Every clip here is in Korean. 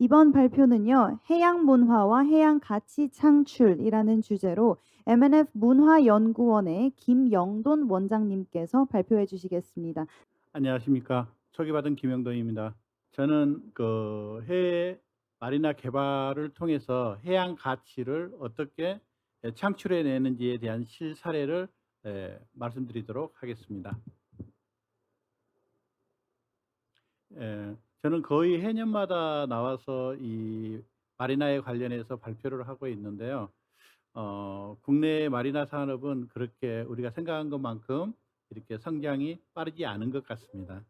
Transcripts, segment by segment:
이번 발표는요, 해양 문화와 해양 가치 창출이라는 주제로 MNF 문화연구원의 김영돈 원장님께서 발표해 주시겠습니다. 안녕하십니까. 소개받은 김영돈입니다. 저는 해외 마리나 개발을 통해서 해양 가치를 어떻게 창출해 내는지에 대한 실사례를 말씀드리도록 하겠습니다. 저는 거의 해년마다 나와서 이 마리나에 관련해서 발표를 하고 있는데요. 국내 마리나 산업은 그렇게 우리가 생각한 것만큼 이렇게 성장이 빠르지 않은 것 같습니다.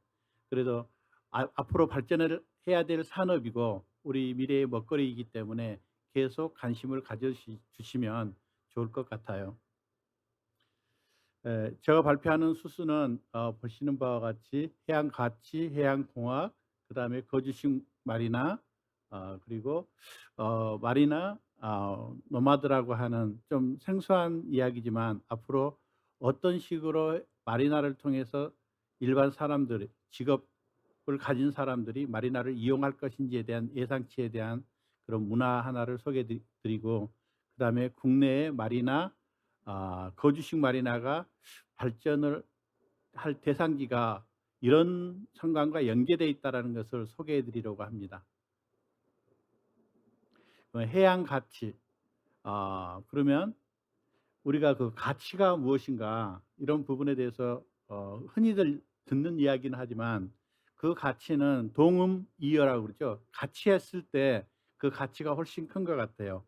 그래도 앞으로 발전을 해야 될 산업이고 우리 미래의 먹거리이기 때문에 계속 관심을 가져 주시면 좋을 것 같아요. 제가 발표하는 수수는 보시는 바와 같이 해양 가치, 해양 공학, 그다음에 거주식 마리나, 그리고 마리나 노마드라고 하는 좀 생소한 이야기지만 앞으로 어떤 식으로 마리나를 통해서 일반 사람들, 직업을 가진 사람들이 마리나를 이용할 것인지에 대한 예상치에 대한 그런 문화 하나를 소개해 드리고, 그다음에 국내의 마리나, 거주식 마리나가 발전을 할 대상지가 이런 상황과 연계되어 있다는 것을 소개해 드리려고 합니다. 해양 가치. 그러면 우리가 그 가치가 무엇인가 이런 부분에 대해서 흔히들 듣는 이야기는 하지만 그 가치는 동음이어라고 그러죠. 같이 했을 때 그 가치가 훨씬 큰 것 같아요.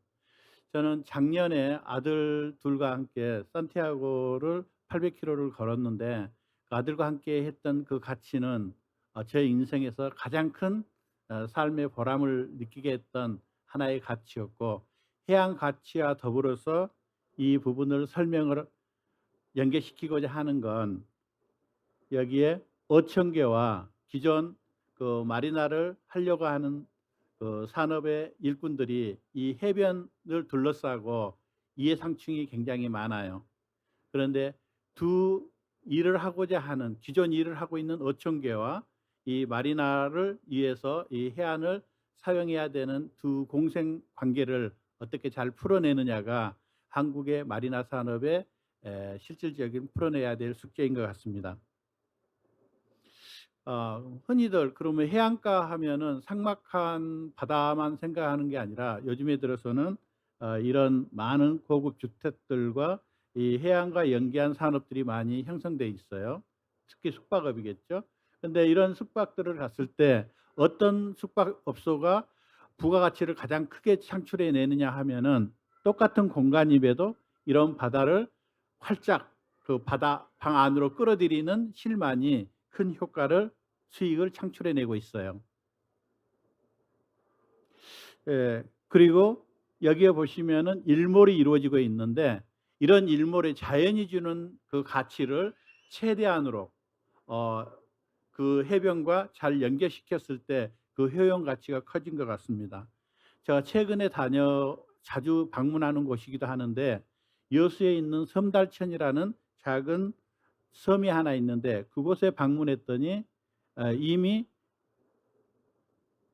저는 작년에 아들 둘과 함께 산티아고를 800km를 걸었는데 그 아들과 함께 했던 그 가치는 제 인생에서 가장 큰 삶의 보람을 느끼게 했던 하나의 가치였고, 해양 가치와 더불어서 이 부분을 설명을 연계시키고자 하는 건 여기에 어촌계와 기존 그 마리나를 하려고 하는 그 산업의 일꾼들이 이 해변을 둘러싸고 이해상충이 굉장히 많아요. 그런데 두 일을 하고자 하는, 기존 일을 하고 있는 어촌계와 이 마리나를 위해서 이 해안을 사용해야 되는 두 공생 관계를 어떻게 잘 풀어내느냐가 한국의 마리나 산업의 실질적인 풀어내야 될 숙제인 것 같습니다. 흔히들 그러면 해안가 하면은 삭막한 바다만 생각하는 게 아니라 요즘에 들어서는 이런 많은 고급 주택들과 이 해안과 연계한 산업들이 많이 형성돼 있어요. 특히 숙박업이겠죠. 근데 이런 숙박들을 갔을 때 어떤 숙박업소가 부가가치를 가장 크게 창출해 내느냐 하면은, 똑같은 공간임에도 이런 바다를 활짝 그 바다 방 안으로 끌어들이는 실만이 큰 효과를, 수익을 창출해 내고 있어요. 그리고 여기에 보시면은 일몰이 이루어지고 있는데, 이런 일몰에 자연이 주는 그 가치를 최대한으로 어 그 해변과 잘 연결시켰을 때 그 효용 가치가 커진 것 같습니다. 제가 최근에 자주 방문하는 곳이기도 하는데, 여수에 있는 섬달천이라는 작은 섬이 하나 있는데 그곳에 방문했더니 이미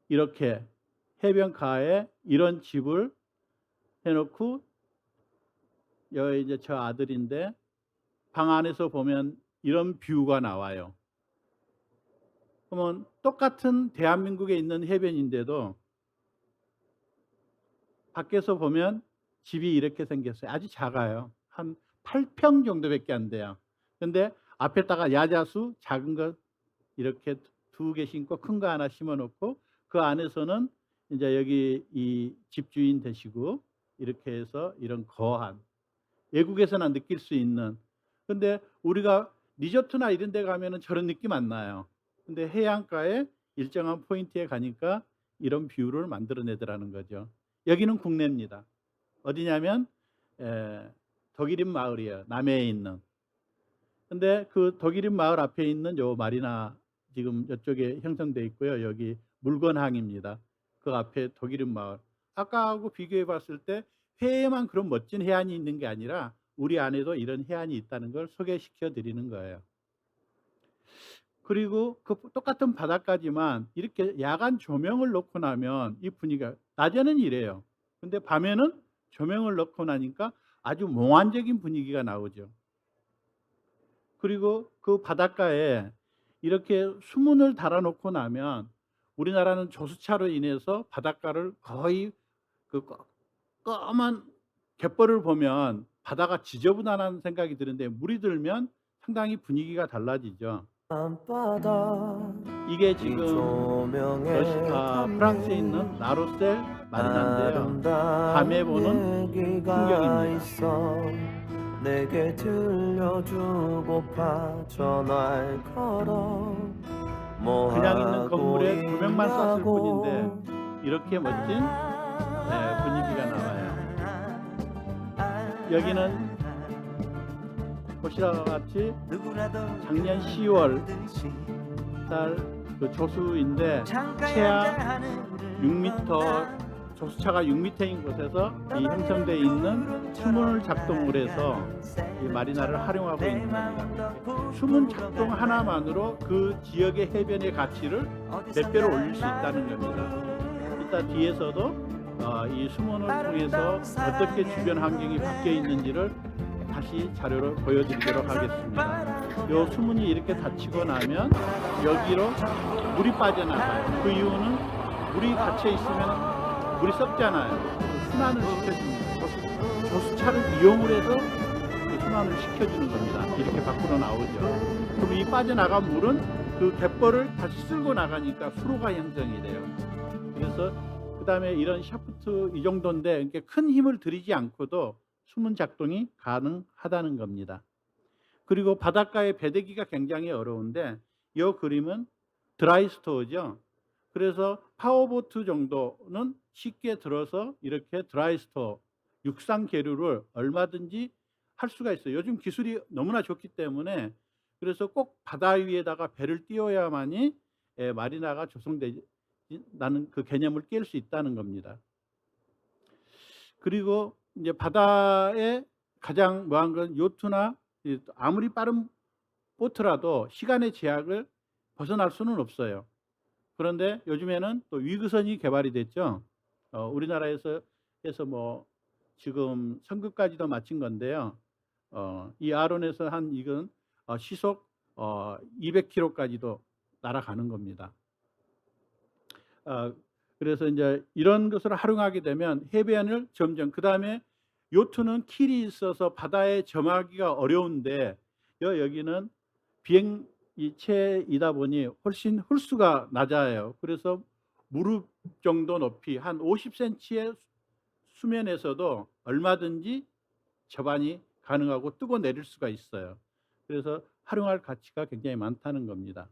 이렇게 해변가에 이런 집을 해 놓고, 여기 이제 저 아들인데 방 안에서 보면 이런 뷰가 나와요. 그러면 똑같은 대한민국에 있는 해변인데도 밖에서 보면 집이 이렇게 생겼어요. 아주 작아요. 한 8평 정도밖에 안 돼요. 근데 앞에다가 야자수 작은 거 이렇게 두 개 심고 큰 거 하나 심어 놓고, 그 안에서는 인제 여기 이 집주인 되시고 이렇게 해서 이런 거한, 외국에서나 느낄 수 있는. 근데 우리가 리조트나 이런 데 가면은 저런 느낌 안 나요. 근데 해안가에 일정한 포인트에 가니까 이런 뷰를 만들어 내더라는 거죠. 여기는 국내입니다. 어디냐면 독일인 마을이에요, 남해에 있는. 근데 그 독일인 마을 앞에 있는 요 마리나 지금 이쪽에 형성돼 있고요. 여기 물건항입니다. 그 앞에 독일인 마을. 아까하고 비교해 봤을 때 해에만 그런 멋진 해안이 있는 게 아니라 우리 안에도 이런 해안이 있다는 걸 소개시켜 드리는 거예요. 그리고 그 똑같은 바닷가지만 이렇게 야간 조명을 놓고 나면 이 분위기가 낮에는 이래요. 근데 밤에는 조명을 넣고 나니까 아주 몽환적인 분위기가 나오죠. 그리고 그 바닷가에 이렇게 수문을 달아 놓고 나면 우리나라는 조수차로 인해서 바닷가를 거의 그 검은 갯벌을 보면 바다가 지저분하다는 생각이 드는데 물이 들면 상당히 분위기가 달라지죠. 이게 지금 프랑스에 있는 라로셀 마리나인데요. 밤에 보는 풍경입니다. 내게 들려주고파 전화를 걸어 그냥 있는 건물에 조명만 쐈을 뿐인데 이렇게 멋진 분위기가 나와요. 여기는 보시다와 같이 작년 10월 달 그 조수인데 최하 6m 조수차가 6m인 곳에서 이 형성되어 있는 수문을 작동을 해서 이 마리나를 활용하고 있는 겁니다. 수문 작동 하나만으로 그 지역의 해변의 가치를 몇 배로 올릴 수 있다는 겁니다. 이따 뒤에서도 이 수문을 통해서 어떻게 주변 환경이 바뀌어 있는지를 다시 자료로 보여드리도록 하겠습니다. 이 수문이 이렇게 닫히고 나면 여기로 물이 빠져나가요. 그 이유는 물이 닫혀 있으면 물이 썩잖아요. 순환을 시켜줍니다. 조수차를 이용을 해서 그 순환을 시켜주는 겁니다. 이렇게 밖으로 나오죠. 그럼 이 빠져나간 물은 그 갯벌을 다시 쓸고 나가니까 수로가 형성이 돼요. 그래서 그 다음에 이런 샤프트 이 정도인데 이렇게 큰 힘을 들이지 않고도 수문 작동이 가능하다는 겁니다. 그리고 바닷가의 배대기가 굉장히 어려운데 이 그림은 드라이스토어죠. 그래서 파워보트 정도는 쉽게 들어서 이렇게 드라이스토어 육상 계류를 얼마든지 할 수가 있어요. 요즘 기술이 너무나 좋기 때문에 그래서 꼭 바다 위에다가 배를 띄워야만이 마리나가 조성되는 그 개념을 깰 수 있다는 겁니다. 그리고 이제 바다에 가장 뭐한 건 요트나 아무리 빠른 보트라도 시간의 제약을 벗어날 수는 없어요. 그런데 요즘에는 또 위그선이 개발이 됐죠. 우리나라에서 뭐 지금 선급까지도 마친 건데요. 이 아론에서 한 이건 시속 200km까지도 날아가는 겁니다. 그래서 이제 이런 것을 활용하게 되면 해변을 점점 그다음에 요트는 킬이 있어서 바다에 점하기가 어려운데 여기는 비행체이다 보니 훨씬 홀수가 낮아요. 그래서 무릎 정도 높이 한 50cm의 수면에서도 얼마든지 접안이 가능하고 뜨고 내릴 수가 있어요. 그래서 활용할 가치가 굉장히 많다는 겁니다.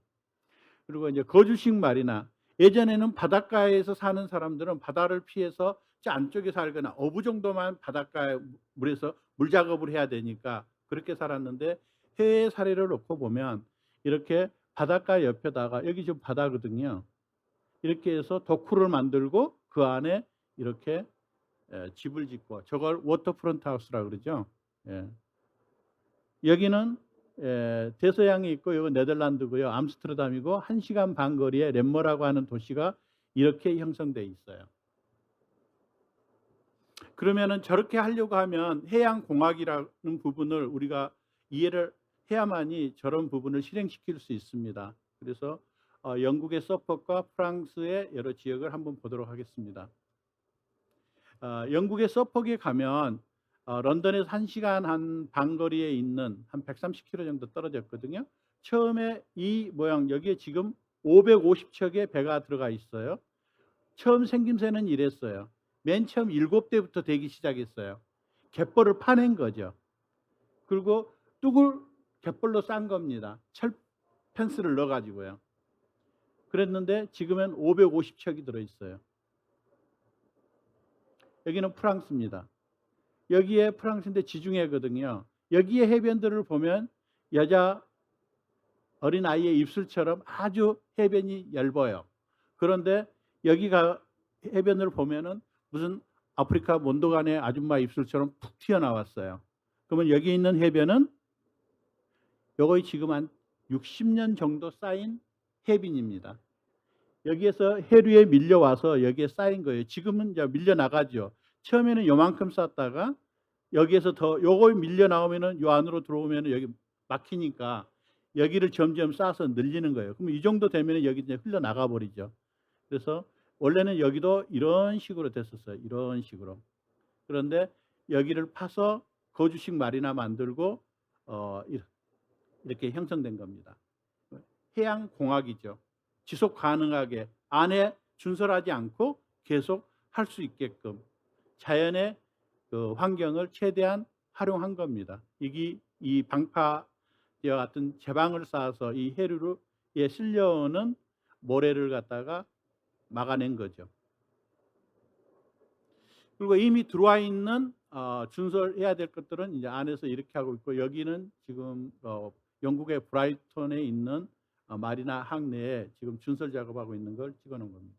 그리고 이제 거주식 마리나 예전에는 바닷가에서 사는 사람들은 바다를 피해서 저 안쪽에 살거나 어부 정도만 바닷가에 물에서 물 작업을 해야 되니까 그렇게 살았는데 해외 사례를 놓고 보면 이렇게 바닷가 옆에다가 여기 지금 바다거든요. 이렇게 해서 도쿠를 만들고 그 안에 이렇게 집을 짓고 저걸 워터프론트 하우스라고 그러죠. 여기는 대서양이 있고 여기 네덜란드고요. 암스테르담이고 1시간 반 거리에 렘머라고 하는 도시가 이렇게 형성돼 있어요. 그러면은 저렇게 하려고 하면 해양 공학이라는 부분을 우리가 이해를 해야만이 저런 부분을 실행시킬 수 있습니다. 그래서 영국의 서퍽과 프랑스의 여러 지역을 한번 보도록 하겠습니다. 영국의 서퍽에 가면 런던에서 1시간 한 반 거리에 있는 한 130km 정도 떨어졌거든요. 처음에 이 모양 여기에 지금 550척의 배가 들어가 있어요. 처음 생김새는 이랬어요. 맨 처음 7대부터 되기 시작했어요. 갯벌을 파낸 거죠. 그리고 뚝을 갯벌로 싼 겁니다. 철 펜스를 넣어가지고요. 그랬는데 지금은 550척이 들어있어요. 여기는 프랑스입니다. 여기에 프랑스인데 지중해거든요. 여기에 해변들을 보면 여자 어린아이의 입술처럼 아주 해변이 얇아요. 그런데 여기가 해변을 보면은 무슨 아프리카 몬도간의 아줌마 입술처럼 푹 튀어나왔어요. 그러면 여기 있는 해변은 요거의 지금 한 60년 정도 쌓인 해빈입니다. 여기에서 해류에 밀려와서 여기에 쌓인 거예요. 지금은 이제 밀려 나가죠. 처음에는 요만큼 쌓다가 여기에서 더 요거 밀려 나오면은 요 안으로 들어오면은 여기 막히니까 여기를 점점 쌓아서 늘리는 거예요. 그럼 이 정도 되면은 여기 이제 흘러 나가 버리죠. 그래서 원래는 여기도 이런 식으로 됐었어요. 이런 식으로. 그런데 여기를 파서 거주식 마리나 만들고 이렇게 형성된 겁니다. 해양 공학이죠. 지속 가능하게 안에 준설하지 않고 계속 할 수 있게끔 자연의 그 환경을 최대한 활용한 겁니다. 이게 이 방파제와 같은 제방을 쌓아서 이 해류에 실려오는 모래를 갖다가 막아낸 거죠. 그리고 이미 들어와 있는 준설해야 될 것들은 이제 안에서 이렇게 하고 있고, 여기는 지금 영국의 브라이턴에 있는 마리나 항내에 지금 준설 작업하고 있는 걸 찍어 놓은 겁니다.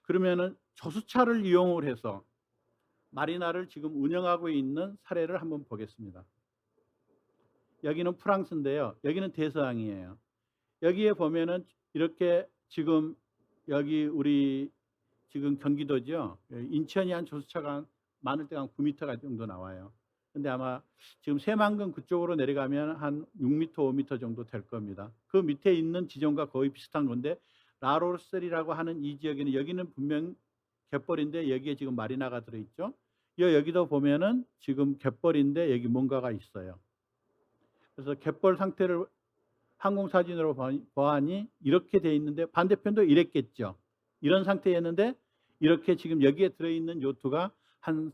그러면은 저수차를 이용을 해서 마리나를 지금 운영하고 있는 사례를 한번 보겠습니다. 여기는 프랑스인데요. 여기는 대서양이에요. 여기에 보면은 이렇게 지금 여기 우리 지금 경기도죠. 인천이 한 저수차가 많을 때가 한 9m 정도 나와요. 근데 아마 지금 새만금 그쪽으로 내려가면 한 6m, 5m 정도 될 겁니다. 그 밑에 있는 지점과 거의 비슷한 건데, 라로셀이라고 하는 이 지역에는 여기는 분명 갯벌인데 여기에 지금 마리나가 들어있죠. 여기도 보면은 지금 갯벌인데 여기 뭔가가 있어요. 그래서 갯벌 상태를 항공사진으로 보아니 이렇게 돼 있는데 반대편도 이랬겠죠. 이런 상태였는데 이렇게 지금 여기에 들어있는 요트가 한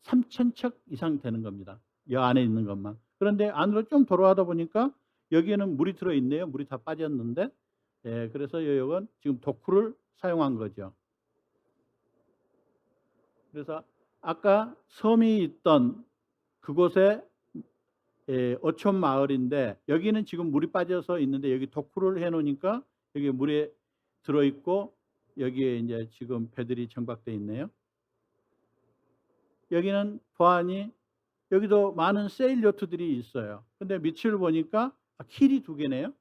3,000척 이상 되는 겁니다. 이 안에 있는 것만. 그런데 안으로 좀 돌아가다 보니까 여기에는 물이 들어있네요. 물이 다 빠졌는데, 그래서 이건 지금 도크를 사용한 거죠. 그래서 아까 섬이 있던 그곳에 어촌 마을인데 여기는 지금 물이 빠져서 있는데 여기 도크를 해놓으니까 여기 물에 들어있고 여기에 이제 지금 배들이 정박돼 있네요. 여기는 보아니 여기도 많은 세일 요트들이 있어요. 근데 밑을 보니까 킬이 2개네요.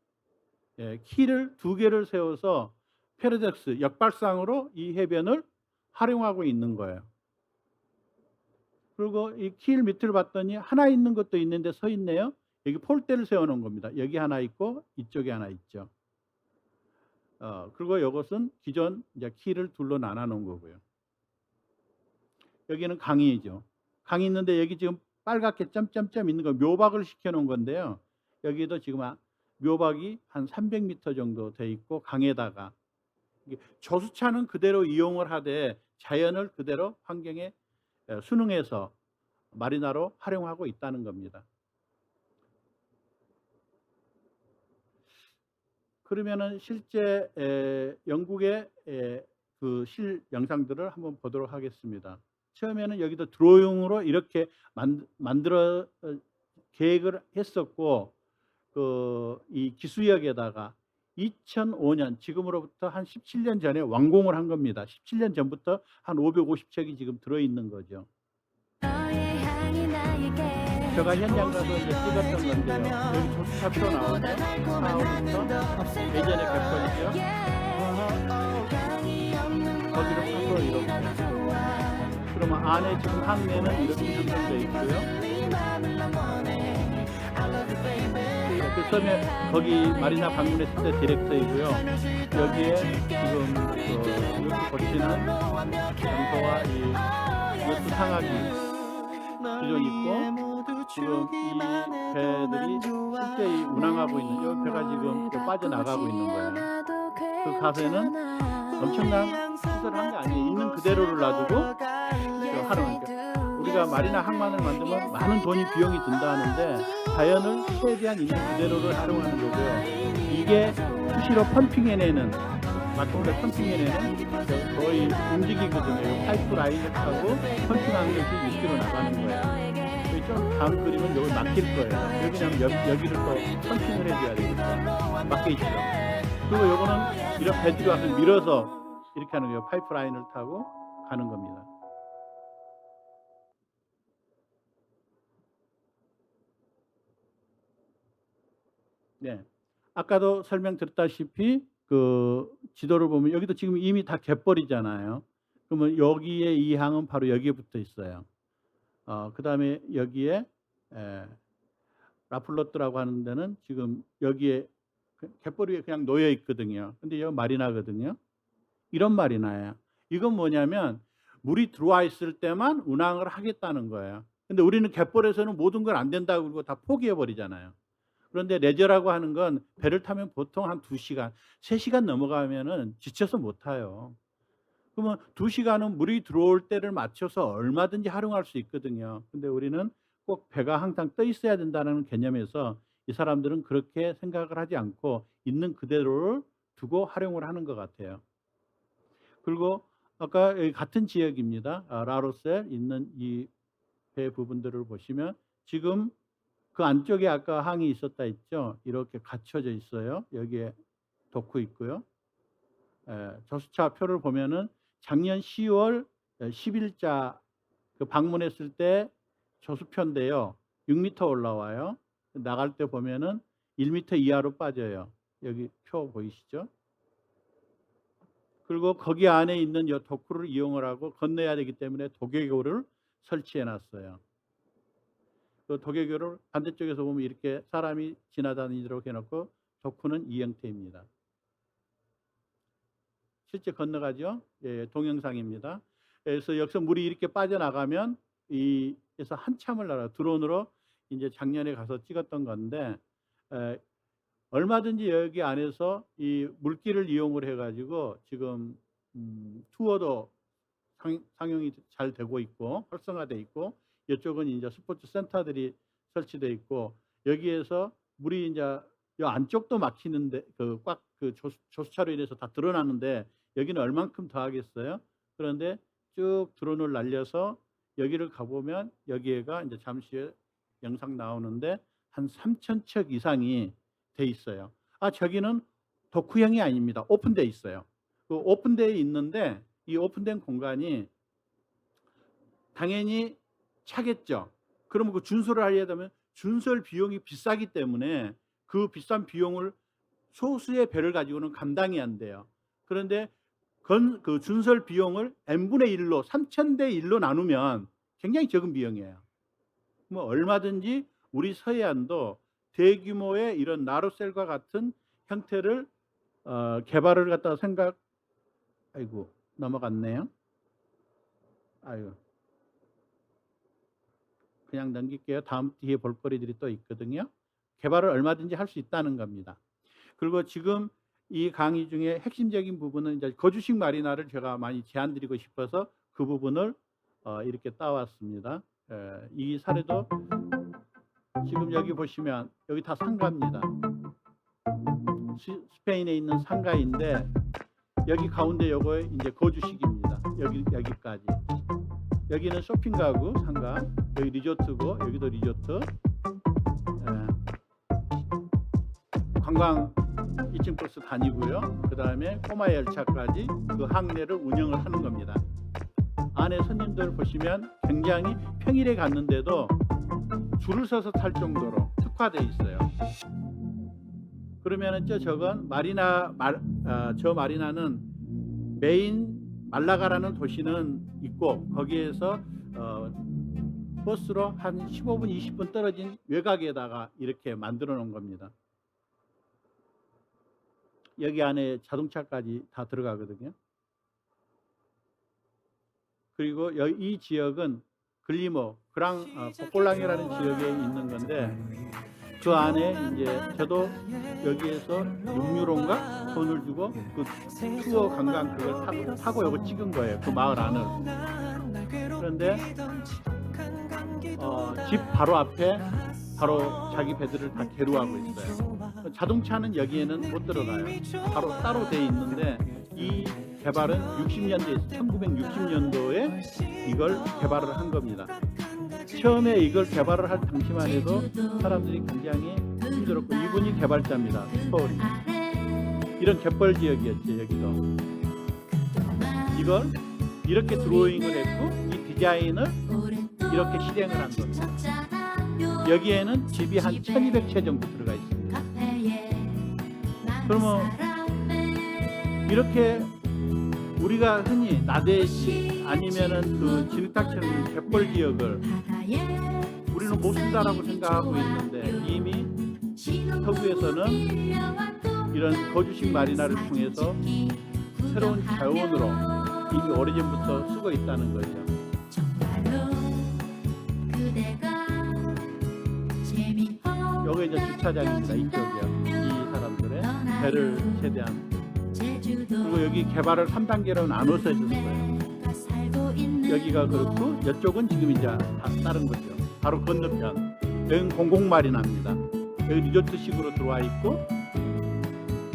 킬을 2개를 세워서 패러독스 역발상으로 이 해변을 활용하고 있는 거예요. 그리고 이 킬 밑을 봤더니 하나 있는 것도 있는데 서 있네요. 여기 폴대를 세워놓은 겁니다. 여기 하나 있고 이쪽에 하나 있죠. 그리고 이것은 기존 이제 킬을 둘로 나눠 놓은 거고요. 여기는 강이죠. 강이 있는데 여기 지금 빨갛게 점점점 있는 거 묘박을 시켜 놓은 건데요. 여기도 지금 묘박이 한 300m 정도 돼 있고 강에다가 저수차는 그대로 이용을 하되 자연을 그대로 환경에 순응해서 마리나로 활용하고 있다는 겁니다. 그러면은 실제 영국의 그 실 영상들을 한번 보도록 하겠습니다. 처음에는 여기도 드로잉으로 이렇게 만들어 계획을 했었고, 이 기수역에다가 2005년 지금으로부터 한 17년 전에 완공을 한 겁니다. 17년 전부터 한 550척이 지금 들어 있는 거죠. 제가 현장 가서 이제 찍었던 건데요. 여기 조수차표 나오죠. 사우부터 예전에 갯벌이죠. 거기를 파서 이렇게. 그러면 안에 지금 항내는 이렇게 형성되어 있고요. 그 처음에 거기 마리나 방문했을 때 디렉터이고요. 여기에 지금 이렇게 거치는 장소와 이 요트 상하기 기존 있고, 지금 이 배들이 실제 이 운항하고 있는 이 배가 지금 빠져나가고 있는 거예요. 그 가세는 엄청난 시설한 게 아니에요. 있는 그대로를 놔두고 하는 거니까. 우리가 마리나 항만을 만들면 많은 돈이 비용이 든다 하는데 자연을 최대한 있는 그대로를 활용하는 거고요. 이게 수시로 펌핑해내는, 마침내 펌핑해내는 거의 움직이거든요. 파이프 라인을 타고 펌핑하는 것이 위치로 나가는 거예요. 좀 다음 그림은 여기 막힐 거예요. 왜냐하면 여기를 또 펌핑을 해줘야 되니까 막혀 있죠. 그리고 요거는 이런 배들이 와서 밀어서 이렇게 하는 거예요. 파이프 라인을 타고 가는 겁니다. 네. 아까도 설명드렸다시피 그 지도를 보면 여기도 지금 이미 다 갯벌이잖아요. 그러면 여기에 이 항은 바로 여기에 붙어 있어요. 그다음에 여기에 라플로트라고 하는 데는 지금 여기에 갯벌 위에 그냥 놓여 있거든요. 근데 여기 마리나거든요. 이런 마리나예요. 이건 뭐냐면 물이 들어와 있을 때만 운항을 하겠다는 거예요. 근데 우리는 갯벌에서는 모든 걸 안 된다고 그러고 다 포기해 버리잖아요. 그런데 레저라고 하는 건 배를 타면 보통 한 2시간, 3시간 넘어가면은 지쳐서 못 타요. 그러면 2시간은 물이 들어올 때를 맞춰서 얼마든지 활용할 수 있거든요. 근데 우리는 꼭 배가 항상 떠 있어야 된다는 개념에서 이 사람들은 그렇게 생각을 하지 않고 있는 그대로를 두고 활용을 하는 것 같아요. 그리고 아까 여기 같은 지역입니다. 라로스에 있는 이 배 부분들을 보시면 지금 그 안쪽에 아까 항이 있었다 했죠. 이렇게 갖춰져 있어요. 여기에 도크 있고요. 저수차 표를 보면은 작년 10월 10일자 그 방문했을 때 저수표인데요. 6m 올라와요. 나갈 때 보면은 1m 이하로 빠져요. 여기 표 보이시죠? 그리고 거기 안에 있는 이 도크를 이용을 하고 건너야 되기 때문에 도개교를 설치해 놨어요. 그 도개교를 반대쪽에서 보면 이렇게 사람이 지나다니도록 해놓고 도크는 이 형태입니다. 실제 건너가죠. 예, 동영상입니다. 그래서 여기서 물이 이렇게 빠져나가면 에서 한참을 날아 드론으로 이제 작년에 가서 찍었던 건데 얼마든지 여기 안에서 이 물길을 이용을 해가지고 지금 투어도 상용이 잘 되고 있고 활성화돼 있고 이쪽은 이제 스포츠 센터들이 설치돼 있고 여기에서 물이 이제 이 안쪽도 막히는데 꽉 조수차로 인해서 다 드러나는데 여기는 얼만큼 더 하겠어요? 그런데 쭉 드론을 날려서 여기를 가보면 여기가 이제 잠시 후에 영상 나오는데 한 3,000척 이상이 돼 있어요. 저기는 도크형이 아닙니다. 오픈돼 있어요. 그 오픈되어 있는데 이 오픈된 공간이 당연히 차겠죠. 그러면 그 준설을 하려면 되면 준설 비용이 비싸기 때문에 그 비싼 비용을 소수의 배를 가지고는 감당이 안 돼요. 그런데 그 준설 비용을 n분의 1로 3,000대 1로 나누면 굉장히 적은 비용이에요. 뭐 얼마든지 우리 서해안도 대규모의 이런 나로셀과 같은 형태를 개발을 갖다가 아이고 넘어갔네요. 그냥 넘길게요. 다음 뒤에 볼거리들이 또 있거든요. 개발을 얼마든지 할 수 있다는 겁니다. 그리고 지금 이 강의 중에 핵심적인 부분은 이제 거주식 마리나를 제가 많이 제안드리고 싶어서 그 부분을 이렇게 따왔습니다. 이 사례도 지금 여기 보시면 여기 다 상가입니다. 스페인에 있는 상가인데 여기 가운데 요거 이제 거주식입니다. 여기까지. 여기는 쇼핑 가구 상가, 여기 리조트고 여기도 리조트. 관광 2층 버스 다니고요. 그 다음에 꼬마 열차까지 그 항내를 운영을 하는 겁니다. 안에 손님들 보시면 굉장히 평일에 갔는데도 줄을 서서 탈 정도로 특화되어 있어요. 그러면은 저건 저 마리나는 메인 말라가라는 도시는 있고 거기에서 버스로 한 15분 20분 떨어진 외곽에다가 이렇게 만들어 놓은 겁니다. 여기 안에 자동차까지 다 들어가거든요. 그리고 이 지역은 글리모 보꼴랑이라는 지역에 있는 건데 그 안에 이제 저도 여기에서 6유로인가 돈을 주고 그 투어 관광 그걸 타고 요거 찍은 거예요. 그 마을 안을. 그런데 집 바로 앞에 바로 자기 배들을 다 계류하고 있어요. 자동차는 여기에는 못 들어가요. 바로 따로 돼 있는데 이 개발은 60년대에 1960년도에 이걸 개발을 한 겁니다. 처음에 이걸 개발을 할 당시만 해도 사람들이 굉장히 힘들었고 이분이 개발자입니다. 서울이. 이런 갯벌 지역이었죠. 여기도. 이걸 이렇게 드로잉을 했고 이 디자인을 이렇게 실행을 한 겁니다. 여기에는 집이 한 1200채 정도 들어가 있습니다. 그러면 이렇게 우리가 흔히 나대지 아니면은 그 진흙탕처럼 갯벌 지역을 우리는 못 쓴다라고 생각하고 있는데 이미 서구에서는 이런 거주식 마리나를 통해서 새로운 자원으로 이미 오래전부터 쓰고 있다는 거죠. 여기 이제 주차장입니다. 이쪽이요. 이 사람들의 배를 세대한. 그리고 여기 개발을 3단계로 나눠서 해줬어요. 여기가 그렇고 이쪽은 지금 이제 다른 거죠. 바로 건너편. 여기는 공공마리나입니다. 여기 리조트식으로 들어와 있고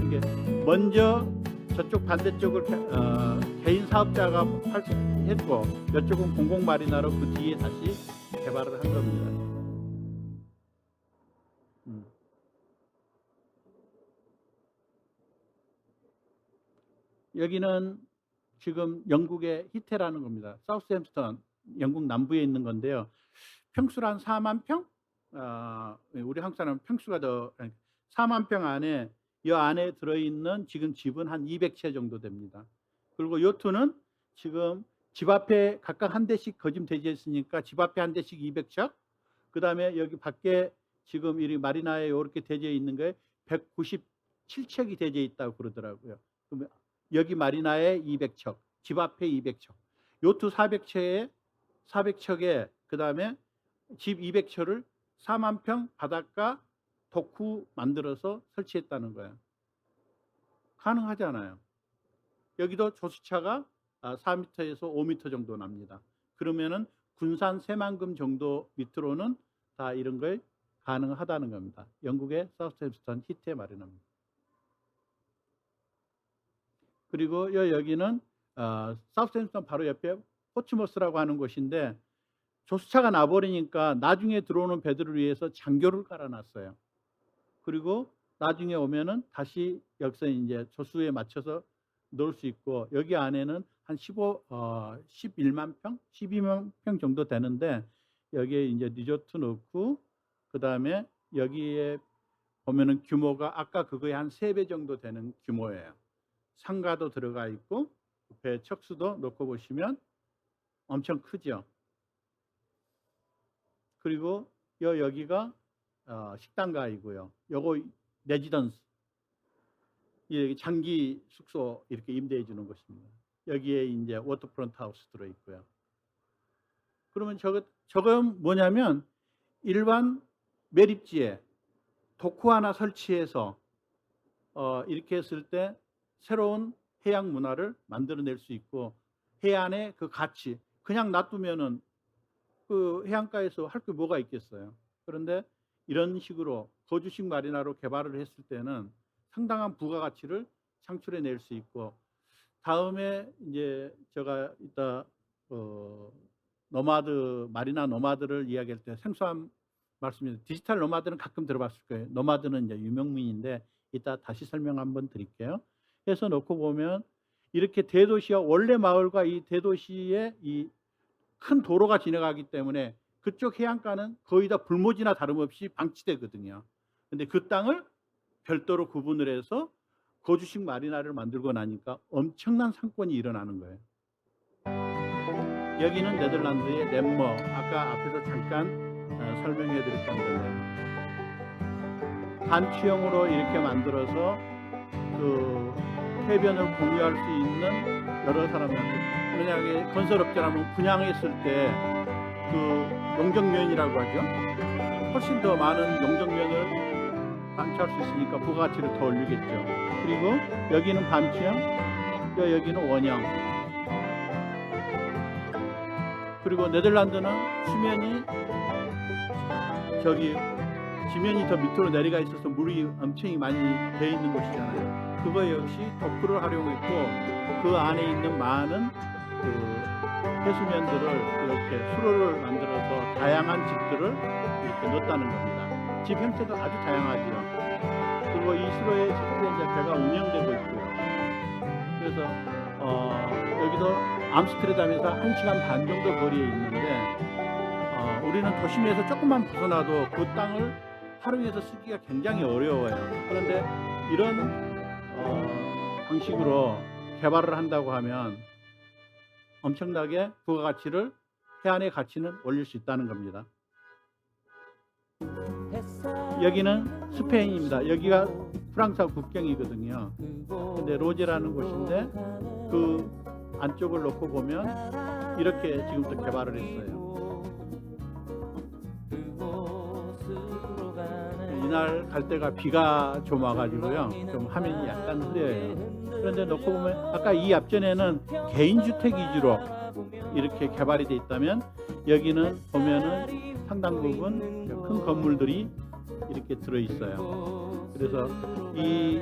이게 먼저 저쪽 반대쪽을 개인 사업자가 했고 이쪽은 공공마리나로 그 뒤에 다시 개발을 한 겁니다. 여기는 지금 영국의 히테라는 겁니다. 사우스햄프턴, 영국 남부에 있는 건데요. 평수가 한 4만 평? 우리 한국 사람은 평수가 더 4만 평 안에 이 안에 들어있는 지금 집은 한 200채 정도 됩니다. 그리고 요트는 지금 집 앞에 각각 한 대씩 거짐 대지했으니까 집 앞에 한 대씩 200척. 그 다음에 여기 밖에 지금 이 마리나에 이렇게 대지해 있는 거에 197척이 대지해 있다고 그러더라고요. 그러면 여기 마리나에 200척, 집 앞에 200척, 요트 400척에 그 다음에 집 200척을 4만 평 바닷가 도쿠 만들어서 설치했다는 거예요. 가능하잖아요. 여기도 조수차가 4m에서 5m 정도 납니다. 그러면은 군산 새만금 정도 밑으로는 다 이런 걸 가능하다는 겁니다. 영국의 사우스햄프턴 히테 마리나입니다. 그리고 여기는 사우스햄프턴 바로 옆에 포츠머스라고 하는 곳인데 조수차가 나버리니까 나중에 들어오는 배들을 위해서 장교를 깔아놨어요. 그리고 나중에 오면은 다시 여기서 이제 조수에 맞춰서 넣을 수 있고 여기 안에는 한 11만 평, 12만 평 정도 되는데 여기에 이제 리조트 넣고 그 다음에 여기에 보면은 규모가 아까 그거의 한 3배 정도 되는 규모예요. 상가도 들어가 있고 배 척수도 놓고 보시면 엄청 크죠. 그리고 여기가 식당가이고요. 요거 레지던스, 장기 숙소 이렇게 임대해 주는 곳입니다. 여기에 이제 워터프론트 하우스 들어 있고요. 그러면 저건 뭐냐면 일반 매립지에 도쿠 하나 설치해서 이렇게 했을 때 새로운 해양 문화를 만들어낼 수 있고 해안의 그 가치 그냥 놔두면은 그 해안가에서 할 게 뭐가 있겠어요. 그런데 이런 식으로 거주식 마리나로 개발을 했을 때는 상당한 부가가치를 창출해낼 수 있고 다음에 이제 제가 이따 노마드 마리나 노마드를 이야기할 때 생소한 말씀입니다. 디지털 노마드는 가끔 들어봤을 거예요. 노마드는 이제 유명민인데 이따 다시 설명 한번 드릴게요. 해서 놓고 보면 이렇게 대도시와 원래 마을과 이 대도시의 이 큰 도로가 지나가기 때문에 그쪽 해안가는 거의 다 불모지나 다름없이 방치되거든요. 근데 그 땅을 별도로 구분을 해서 거주식 마리나를 만들고 나니까 엄청난 상권이 일어나는 거예요. 여기는 네덜란드의 렘머, 아까 앞에서 잠깐 설명해 드렸던 거예요. 단추형으로 이렇게 만들어서 그 해변을 공유할 수 있는 여러 사람들, 만약에 건설업자라면 분양했을 때 그 용적면이라고 하죠. 훨씬 더 많은 용적면을 반취할 수 있으니까 부가가치를 더 올리겠죠. 그리고 여기는 반취형, 여기는 원형. 그리고 네덜란드는 수면이 지면이 더 밑으로 내려가 있어서 물이 엄청 많이 돼 있는 곳이잖아요. 그거 역시 도쿠를 활용했고 그 안에 있는 많은 그 해수면들을 이렇게 수로를 만들어서 다양한 집들을 이렇게 넣었다는 겁니다. 집 형태도 아주 다양하죠. 그리고 이 수로에 실제 이제 배가 운영되고 있고요. 그래서 여기도 암스테르담에서 1시간 반 정도 거리에 있는데 우리는 도심에서 조금만 벗어나도 그 땅을 활용해서 쓰기가 굉장히 어려워요. 그런데 이런 방식으로 개발을 한다고 하면 엄청나게 부가가치를, 해안의 가치는 올릴 수 있다는 겁니다. 여기는 스페인입니다. 여기가 프랑스하고 국경이거든요. 근데 로제라는 곳인데 그 안쪽을 놓고 보면 이렇게 지금부터 개발을 했어요. 이날 갈 때가 비가 좀 와가지고요, 좀 화면이 약간 흐려요. 그런데 놓고 보면 아까 이 앞전에는 개인주택 위주로 이렇게 개발이 돼 있다면 여기는 보면은 상당 부분 큰 건물들이 이렇게 들어 있어요. 그래서 이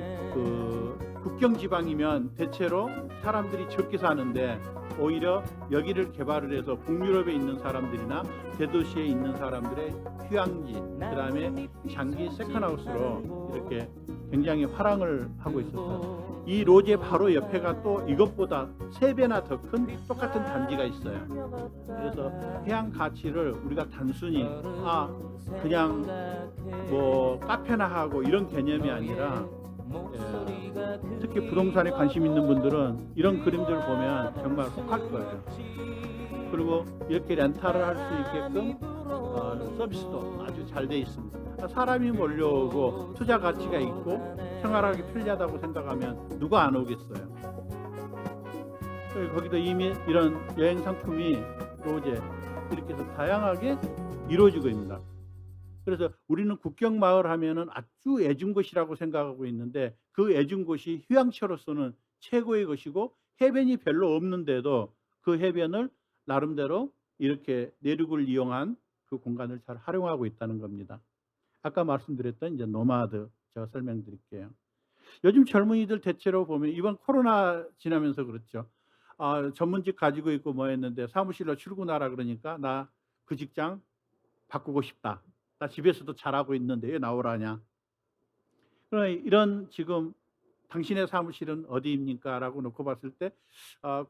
국경 지방이면 대체로 사람들이 적게 사는데 오히려 여기를 개발을 해서 북유럽에 있는 사람들이나 대도시에 있는 사람들의 휴양지, 그다음에 장기 세컨하우스로 이렇게 굉장히 화랑을 하고 있었어요. 이 로제 바로 옆에가 또 이것보다 3배나 더 큰 똑같은 단지가 있어요. 그래서 해양 가치를 우리가 단순히 그냥 뭐 카페나 하고 이런 개념이 아니라, 특히 부동산에 관심 있는 분들은 이런 그림들을 보면 정말 혹할 거예요. 그리고 이렇게 렌탈을 할 수 있게끔 서비스도 아주 잘 돼 있습니다. 사람이 몰려오고 투자 가치가 있고 생활하기 편리하다고 생각하면 누가 안 오겠어요. 거기도 이미 이런 여행 상품이 로제 이렇게 해서 다양하게 이루어지고 있습니다. 그래서 우리는 국경 마을 하면은 아주 애준 곳이라고 생각하고 있는데 그 애준 곳이 휴양처로서는 최고의 것이고, 해변이 별로 없는데도 그 해변을 나름대로 이렇게 내륙을 이용한 그 공간을 잘 활용하고 있다는 겁니다. 아까 말씀드렸던 이제 노마드 제가 설명드릴게요. 요즘 젊은이들 대체로 보면 이번 코로나 지나면서 그렇죠. 전문직 가지고 있고 뭐 했는데 사무실로 출근하라 그러니까 나 그 직장 바꾸고 싶다. 나 집에서도 잘하고 있는데 왜 나오라냐. 그러나 이런 지금 당신의 사무실은 어디입니까? 라고 놓고 봤을 때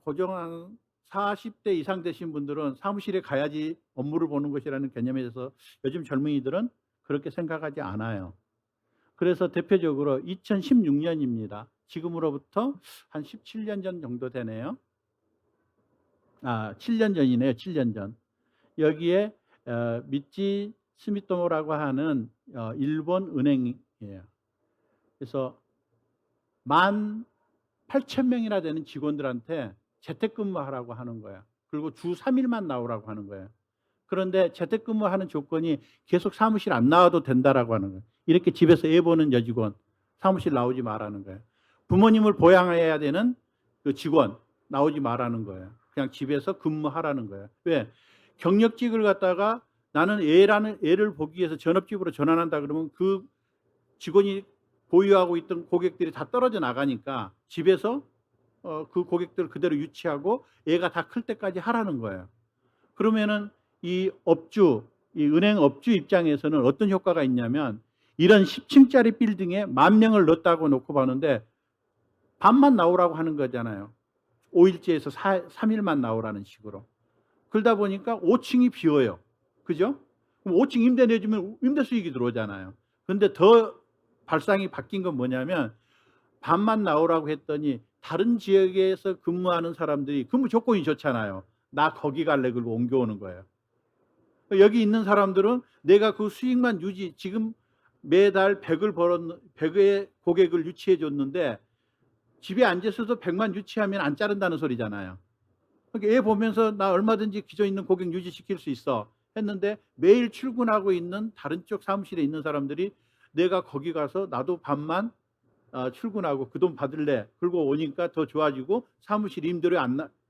고정한 40대 이상 되신 분들은 사무실에 가야지 업무를 보는 것이라는 개념에 대해서 요즘 젊은이들은 그렇게 생각하지 않아요. 그래서 대표적으로 2016년입니다. 지금으로부터 한 17년 전 정도 되네요. 7년 전이네요. 7년 전. 여기에 미찌 스미토모라고 하는 일본 은행이에요. 그래서 18,000명이나 되는 직원들한테 재택근무하라고 하는 거야. 그리고 주 3일만 나오라고 하는 거예요. 그런데 재택근무하는 조건이 계속 사무실 안 나와도 된다라고 하는 거예요. 이렇게 집에서 애 보는 여직원 사무실 나오지 말라는 거예요. 부모님을 보양해야 되는 그 직원 나오지 말라는 거예요. 그냥 집에서 근무하라는 거예요. 왜? 경력직을 갖다가 나는 애를 보기 위해서 전업집으로 전환한다 그러면 그 직원이 보유하고 있던 고객들이 다 떨어져 나가니까 집에서 그 고객들을 그대로 유치하고 애가 다 클 때까지 하라는 거예요. 그러면은 이 은행 업주 입장에서는 어떤 효과가 있냐면, 이런 10층짜리 빌딩에 10,000명을 넣었다고 놓고 봤는데 반만 나오라고 하는 거잖아요. 5일째에서 3일만 나오라는 식으로. 그러다 보니까 5층이 비어요. 그죠? 그럼 5층 임대 내주면 임대 수익이 들어오잖아요. 그런데 더 발상이 바뀐 건 뭐냐면, 반만 나오라고 했더니 다른 지역에서 근무하는 사람들이 근무 조건이 좋잖아요. 나 거기 갈래 그러고 옮겨오는 거예요. 여기 있는 사람들은 내가 그 수익만 지금 매달 100의 고객을 유치해 줬는데 집에 앉아서도 100만 유치하면 안 자른다는 소리잖아요. 그러니까 애 보면서 나 얼마든지 기존 있는 고객 유지시킬 수 있어 했는데, 매일 출근하고 있는 다른 쪽 사무실에 있는 사람들이 내가 거기 가서 나도 반만 출근하고 그 돈 받을래 그러고 오니까 더 좋아지고 사무실 임대료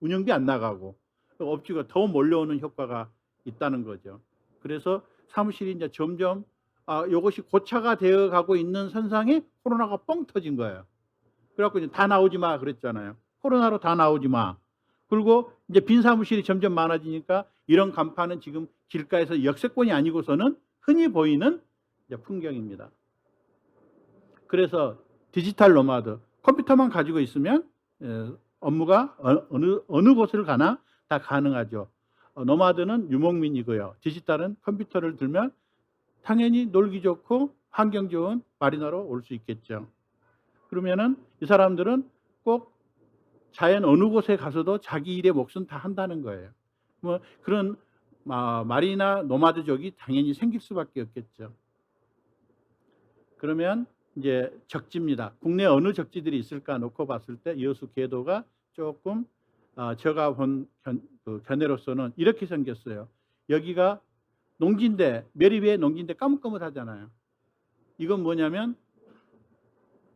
운영비 안 나가고 업주가 더 몰려오는 효과가 있다는 거죠. 그래서 사무실이 이제 점점 이것이 고차가 되어 가고 있는 선상에 코로나가 뻥 터진 거예요. 그래갖고 이제 다 나오지 마 그랬잖아요. 코로나로 다 나오지 마. 그리고 이제 빈 사무실이 점점 많아지니까 이런 간판은 지금 길가에서 역세권이 아니고서는 흔히 보이는 이제 풍경입니다. 그래서 디지털 노마드, 컴퓨터만 가지고 있으면 업무가 어느 곳을 가나 다 가능하죠. 노마드는 유목민이고요. 디지털은 컴퓨터를 들면 당연히 놀기 좋고 환경 좋은 마리나로 올 수 있겠죠. 그러면은 이 사람들은 꼭 자연 어느 곳에 가서도 자기 일에 몫은 다 한다는 거예요. 뭐 그런 말이나 노마드족이 당연히 생길 수밖에 없겠죠. 그러면 이제 적지입니다. 국내 어느 적지들이 있을까 놓고 봤을 때 여수 궤도가 조금 제가 본 견해로서는 이렇게 생겼어요. 여기가 농지인데 매립에 농지인데 까뭇까뭇하잖아요. 이건 뭐냐면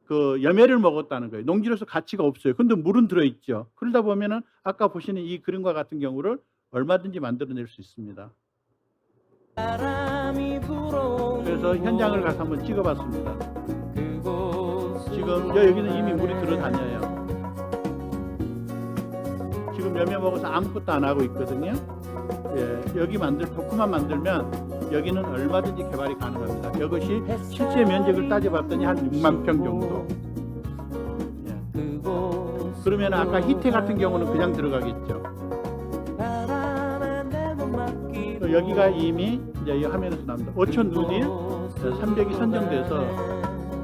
그 염해를 먹었다는 거예요. 농지로서 가치가 없어요. 근데 물은 들어있죠. 그러다 보면은 아까 보시는 이 그림과 같은 경우를 얼마든지 만들어낼 수 있습니다. 그래서 현장을 가서 한번 찍어봤습니다. 지금 여기는 이미 물이 들어다녀요. 지금 염해 먹어서 아무것도 안 하고 있거든요. 예, 여기 도쿠만 만들면 여기는 얼마든지 개발이 가능합니다. 이것이 실제 면적을 따져봤더니 한 6만 평 정도. 예. 그러면 아까 히테 같은 경우는 그냥 들어가겠죠. 여기가 이미 이제 이 화면에서 나옵니다. 5천 누딜 300이 선정돼서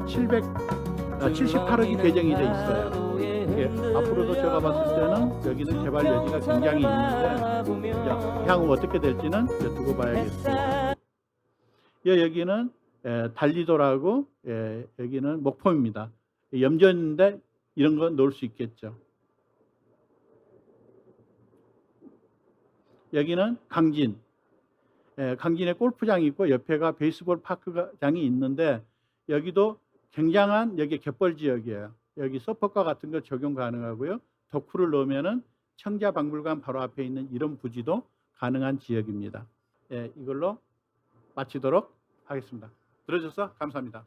78억이 배정이 돼 있어요. 예, 앞으로도 제가 봤을 때는 여기는 개발 여지가 굉장히 있는데 향후 어떻게 될지는 두고 봐야겠습니다. 여기는 달리도라고 여기는 목포입니다. 염전인데 이런 거 놓을 수 있겠죠. 여기는 강진. 강진에 골프장이 있고 옆에가 베이스볼 파크장이 있는데 여기도 굉장한 여기 갯벌 지역이에요. 여기 서퍼카 같은 거 적용 가능하고요. 덕후를 넣으면은 청자박물관 바로 앞에 있는 이런 부지도 가능한 지역입니다. 이걸로 마치도록 하겠습니다. 들어줘서 감사합니다.